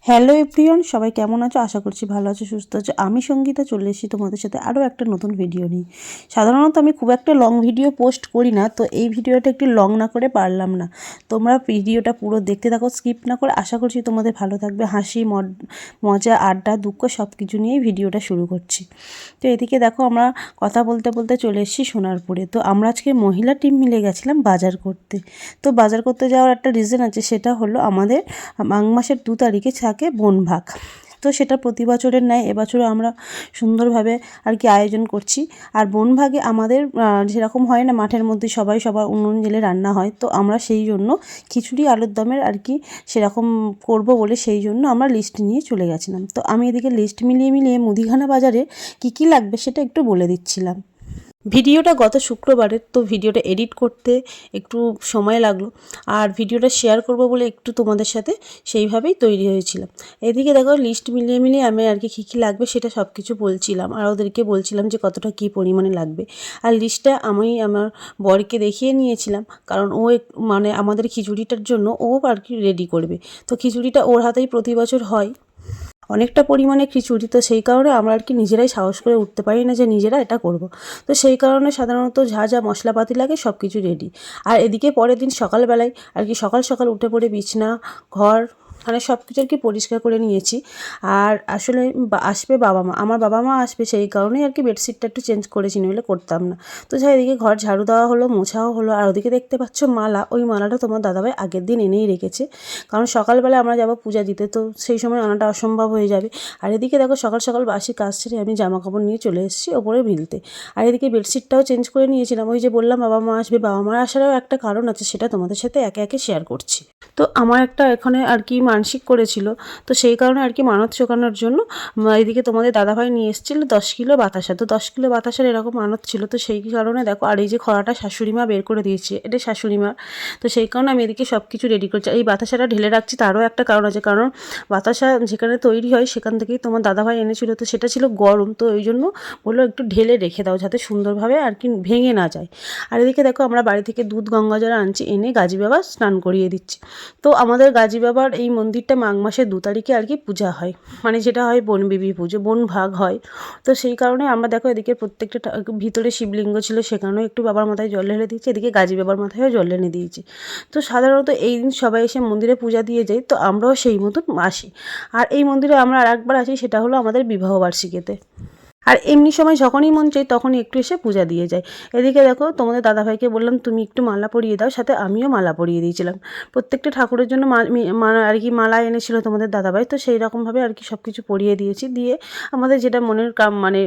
Hello everyone, সবাই কেমন আছো? আশা করছি ভালো আছো, সুস্থ আছো। আমি সঙ্গীতা চলে এসেছি তোমাদের সাথে আরও একটা নতুন ভিডিও নিয়ে। সাধারণত আমি খুব একটা লং ভিডিও পোস্ট করি না, তো এই ভিডিওটা একটু লং না করে পারলাম না। তোমরা ভিডিওটা পুরো দেখতে থাকো, স্কিপ না করে। আশা করছি তোমাদের ভালো থাকবে। হাসি মজা, আড্ডা, দুঃখ সব কিছু নিয়েই ভিডিওটা শুরু করছি। তো এদিকে দেখো, আমরা কথা বলতে বলতে চলে এসেছি সোনারপুরে। তো আমরা আজকে মহিলা টিম মিলে গেছিলাম বাজার করতে। তো বাজার করতে যাওয়ার একটা রিজন আছে, সেটা হলো আমাদের মাঘ মাসের 2 তারিখে থাকে বনভাগ। তো সেটা প্রতি বছরের ন্যায় এবছরও আমরা সুন্দরভাবে আর কি আয়োজন করছি। আর বনভাগে আমাদের যেরকম হয় না, মাঠের মধ্যে সবার উনুন জেলে রান্না হয়, তো আমরা সেই জন্য খিচুড়ি আলুর দমের আর কি সেরকম করব বলে সেই জন্য আমরা লিস্ট নিয়ে চলে গেছিলাম। তো আমি এদিকে লিস্ট মিলিয়ে মুদিখানা বাজারে কী লাগবে সেটা একটু বলে দিচ্ছিলাম। ভিডিওটা গত শুক্রবারের, তো ভিডিওটা এডিট করতে একটু সময় লাগলো, আর ভিডিওটা শেয়ার করব বলে একটু তোমাদের সাথে সেইভাবেই তৈরি হয়েছিলাম। এদিকে দেখো, লিস্ট মিলিয়ে আমি আর কি কী লাগবে সেটা সব কিছু বলছিলাম, আর ওদেরকে বলছিলাম যে কতটা কী পরিমাণে লাগবে। আর লিস্টটা আমি আমার বরকে দেখিয়ে নিয়েছিলাম, কারণ ও মানে আমাদের খিচুড়িটার জন্য ও আর কি রেডি করবে। তো খিচুড়িটা ওর হাতেই প্রতি বছর হয়, অনেকটা পরিমাণে খিচুড়ি। তো সেই কারণে আমরা আর কি নিজেরাই সাহস করে উঠতে পারি না যে নিজেরা এটা করব। তো সেই কারণে সাধারণত যা মশলাপাতি লাগে সব কিছু রেডি। আর এদিকে পরের দিন সকালবেলায় আর কি সকাল বউঠে পড়ে বিছনা, ঘর মানে সব কিছু আর কি পরিষ্কার করে নিয়েছি। আর আসলে আসবে বাবা মা, আমার বাবা মা আসবে, সেই কারণেই আর কি বেডশিটটা একটু চেঞ্জ করেছি, নইলে করতাম না। তো যাই, এদিকে ঘর ঝাড়ু দেওয়া হলো, মোছাও হলো। আর ওদিকে দেখতে পাচ্ছ মালা, ওই মালাটা তোমার দাদাভাই আগের দিন এনেই রেখেছে, কারণ সকালবেলা আমরা যাবো পূজা দিতে, তো সেই সময় আনাটা অসম্ভব হয়ে যাবে। আর এদিকে দেখো, সকাল বাসি কাজ ছেড়ে আমি জামা কাপড় নিয়ে চলে এসেছি ওপরে মিলতে। আর এদিকে বেডশিটটাও চেঞ্জ করে নিয়েছিলাম। ওই যে বললাম বাবা মা আসবে, বাবা মার আসারও একটা কারণ আছে, সেটা তোমাদের সাথে একে একে শেয়ার করছি। তো আমার একটা এখানে আর কি মানসিক করেছিল, তো সেই কারণে আর কি মানত চোকানোর জন্য এদিকে তোমাদের দাদাভাই নিয়ে এসেছিল 10 কিলো বাতাসা। তো 10 কিলো বাতাসার এরকম মানত ছিল, তো সেই কারণে দেখো। আর এই যে খড়াটা শাশুড়িমা বের করে দিয়েছে, এটা শাশুড়িমা। তো সেই কারণে আমি এদিকে সব কিছু রেডি করছি। এই বাতাসাটা ঢেলে রাখছি, তারও একটা কারণ আছে, কারণ বাতাসা যেখানে তৈরি হয় সেখান থেকেই তোমার দাদাভাই এনেছিল, তো সেটা ছিল গরম, তো ওই জন্য বললো একটু ঢেলে রেখে দাও যাতে সুন্দরভাবে আর কি ভেঙে না যায়। আর এদিকে দেখো, আমরা বাড়ি থেকে দুধ গঙ্গা জল আনছি, এনে গাজী বাবা স্নান করিয়ে দিচ্ছি। তো আমাদের গাজী বাবার এই মন্দিরটা মাঘ মাসের 2 তারিখে আর কি পূজা হয়, মানে যেটা হয় বনবিবি পুজো, বনভাগ হয়। তো সেই কারণে আমরা দেখো এদিকে প্রত্যেকটা ভিতরে শিবলিঙ্গ ছিল, সেখানেও একটু বাবার মাথায় জল ঢেলে দিয়েছি, এদিকে গাজী বাবার মাথায়ও জল ঢেলে দিয়েছি। তো সাধারণত এই দিন সবাই এসে মন্দিরে পূজা দিয়ে যায়, তো আমরাও সেই মতন আসি। আর এই মন্দিরে আমরা আরেকবার আসি, সেটা হলো আমাদের বিবাহবার্ষিকীতে। আর এমনি সময় যখনই মন চাই তখনই একটু এসে পূজা দিয়ে যায়। এদিকে দেখো, তোমাদের দাদাভাইকে বললাম তুমি একটু মালা পরিয়ে দাও, সাথে আমিও মালা পরিয়ে দিয়েছিলাম। প্রত্যেকটা ঠাকুরের জন্য আর কি মালা এনেছিল তোমাদের দাদাভাই, তো সেই রকমভাবে আর কি সব কিছু পরিয়ে দিয়েছি। দিয়ে আমাদের যেটা মনের মানে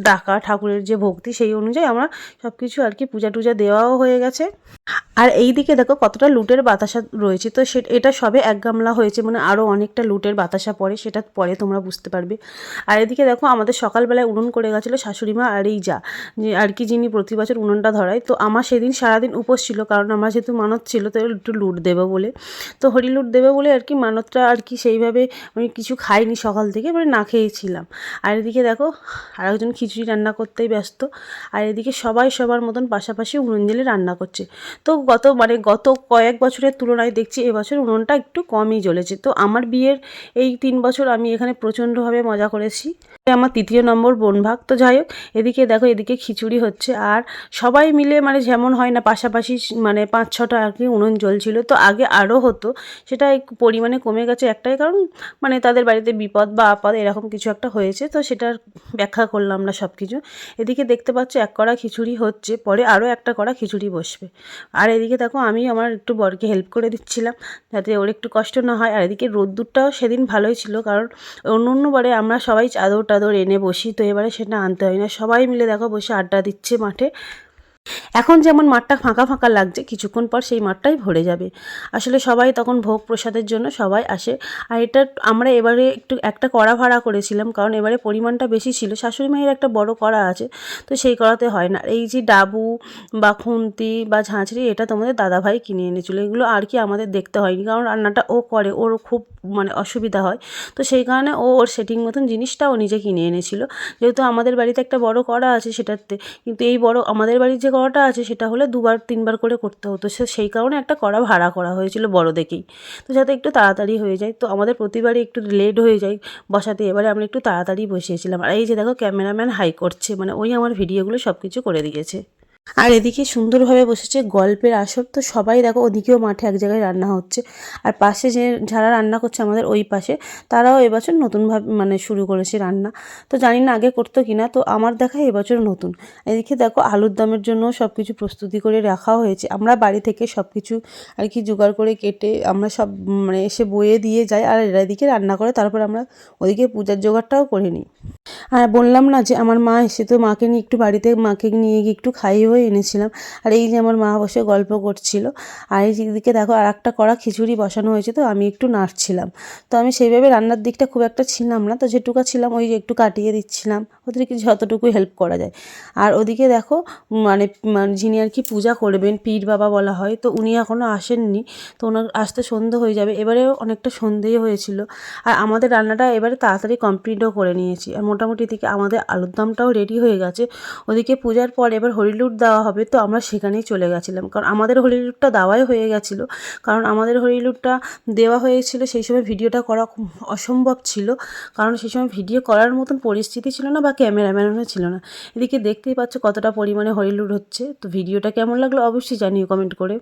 ডাকা ঠাকুরের যে ভক্তি, সেই অনুযায়ী আমরা সব কিছু আর কি পূজা টুজা দেওয়াও হয়ে গেছে। আর এই দিকে দেখো কতটা লুটের বাতাসা রয়েছে, তো এটা সবে 1 গামলা হয়েছে, মানে আরও অনেকটা লুটের বাতাসা পড়ে, সেটা পরে তোমরা বুঝতে পারবে। আর এদিকে দেখো, আমাদের সকালবেলায় উনুন করে গেছিলো শাশুড়িমা আর এই যা যে আর কি, যিনি প্রতি বছর উনুনটা ধরায়। তো আমার সেদিন সারাদিন উপোস ছিল, কারণ আমার যেহেতু মানত ছিল, তো একটু লুট দেবো বলে, তো হরি লুট দেবে বলে আর কি মানতটা আর কি সেইভাবে আমি কিছু খাইনি সকাল থেকে, মানে না খেয়েছিলাম। আর এদিকে দেখো, আরেকজন খিচুড়ি রান্না করতেই ব্যস্ত। আর এদিকে সবাই সবার মতন পাশাপাশি উনুন জ্বেলে রান্না করছে। তো গত কয়েক বছরের তুলনায় দেখছি এবছর উনুনটা একটু কমই জ্বলেছে। তো আমার বিয়ের এই 3 বছর আমি এখানে প্রচণ্ডভাবে মজা করেছি। আমার 3য় নম্বর বনভাগ। তো যাই হোক, এদিকে দেখো, এদিকে খিচুড়ি হচ্ছে, আর সবাই মিলে মানে যেমন হয় না পাশাপাশি, মানে 5-6টা আর কি উনুন জ্বলছিল। তো আগে আরও হতো, সেটা একটু পরিমাণে কমে গেছে, একটাই কারণ মানে তাদের বাড়িতে বিপদ বা আপদ এরকম কিছু একটা হয়েছে, তো সেটার ব্যাখ্যা করলাম না সব কিছু। এদিকে দেখতে পাচ্ছ 1 কড়া খিচুড়ি হচ্ছে, পরে আরও একটা কড়া খিচুড়ি বসবে। আর এদিকে দেখো, আমি আমার একটু বরকে হেল্প করে দিচ্ছিলাম যাতে ওর একটু কষ্ট না হয়। আর এদিকে রোদ্দুরটাও সেদিন ভালোই ছিল, কারণ অন্যবারে আমরা সবাই চাদর টাদর এনে বসি, তো এবারে সেটা আনতে হয় না, সবাই মিলে দেখো বসে আড্ডা দিচ্ছে মাঠে। এখন যেমন মাঠটা ফাঁকা ফাঁকা লাগছে, কিছুক্ষণ পর সেই মাঠটাই ভরে যাবে। আসলে সবাই তখন ভোগ প্রসাদের জন্য সবাই আসে। আর এটা আমরা এবারে একটু একটা কড়া ভাড়া করেছিলাম, কারণ এবারে পরিমাণটা বেশি ছিল। শাশুড়ি মায়ের একটা বড় কড়া আছে, তো সেই কড়াতে হয় না। এই যে ডাবু বা খুন্তি বা ঝাঁঝরি, এটা তোমাদের দাদাভাই কিনে এনেছিল। এগুলো আর কি আমাদের দেখতে হয়নি, কারণ রান্নাটা ও করে, ওর খুব মানে অসুবিধা হয়, তো সেই কারণে ওর সেটিং মতন জিনিসটা ও নিজে কিনে এনেছিল। যেহেতু আমাদের বাড়িতে একটা বড় কড়া আছে সেটাতে, কিন্তু এই বড় আমাদের বাড়ির যে পরোটা আছে সেটা হলে 2-3 বার করে করতে হতো, সেই কারণে একটা কড়া ভাড়া করা হয়েছিল বড় দেখেই, তো যাতে একটু তাড়াতাড়ি হয়ে যায়। তো আমাদের প্রতিবারই একটু লেট হয়ে যায় বসাতে, এবারে আমরা একটু তাড়াতাড়ি বসিয়েছিলাম। আর এই যে দেখো ক্যামেরাম্যান হাই করছে, মানে ওই আমার ভিডিওগুলো সব কিছু করে দিয়েছে। আর এদিকে সুন্দরভাবে বসেছে গল্পের আসর, তো সবাই দেখো ওদিকেও মাঠে এক জায়গায় রান্না হচ্ছে, আর পাশে যে যারা রান্না করছে আমাদের ওই পাশে, তারাও এবছর নতুনভাবে মানে শুরু করেছে রান্না। তো জানি না আগে করতো কিনা, তো আমার দেখা এবছর নতুন। এদিকে দেখো আলুর দমের জন্য সব কিছু প্রস্তুতি করে রাখা হয়েছে, আমরা বাড়ি থেকে সব কিছু আর কি জোগাড় করে কেটে আমরা সব মানে এসে বয়ে দিয়ে যাই, আর এরা এদিকে রান্না করে, তারপর আমরা ওদিকে পূজার জোগাড়টাও করে নিই। আর বললাম না যে আমার মা এসে, তো মাকে নিয়ে একটু বাড়িতে মাকে নিয়ে গিয়ে একটু খাইয়েও এনেছিলাম। আর এই যে আমার মা বসে গল্প করছিল, আর এই দিকে দেখো আর একটা কড়া খিচুড়ি বসানো হয়েছে, তো আমি একটু নাড়ছিলাম। তো আমি সেইভাবে রান্নার দিকটা খুব একটা ছিলাম না, তো যেটুকু ছিলাম ওই একটু কাটিয়ে দিচ্ছিলাম ওদেরকে যতটুকু হেল্প করা যায়। আর ওদিকে দেখো মানে যিনি আর কি পূজা করবেন, পীর বাবা বলা হয়, তো উনি এখনও আসেননি, তো ওনার আসতে সন্ধে হয়ে যাবে, এবারেও অনেকটা সন্ধেই হয়েছিল। আর আমাদের রান্নাটা এবারে তাড়াতাড়ি কমপ্লিটও করে নিয়েছি, আর মোটামুটি দিকে আমাদের আলুর দমটাও রেডি হয়ে গেছে। ওদিকে পূজার পর এবার হরিলুট দেওয়া হবে, তো আমরা সেখানেই চলে গেছিলাম, কারণ আমাদের হরিলুটটা দেওয়াই হয়ে গেছিলো। কারণ আমাদের হরিলুটটা দেওয়া হয়েছিল সেই সময় ভিডিওটা করা খুব অসম্ভব ছিল, কারণ সেই সময় ভিডিও করার মতন পরিস্থিতি ছিল না বা ক্যামেরাম্যানও ছিল না। এদিকে দেখতেই পাচ্ছ কতটা পরিমাণে হরিলুট হচ্ছে। তো ভিডিওটা কেমন লাগলো অবশ্যই জানিও কমেন্ট করে।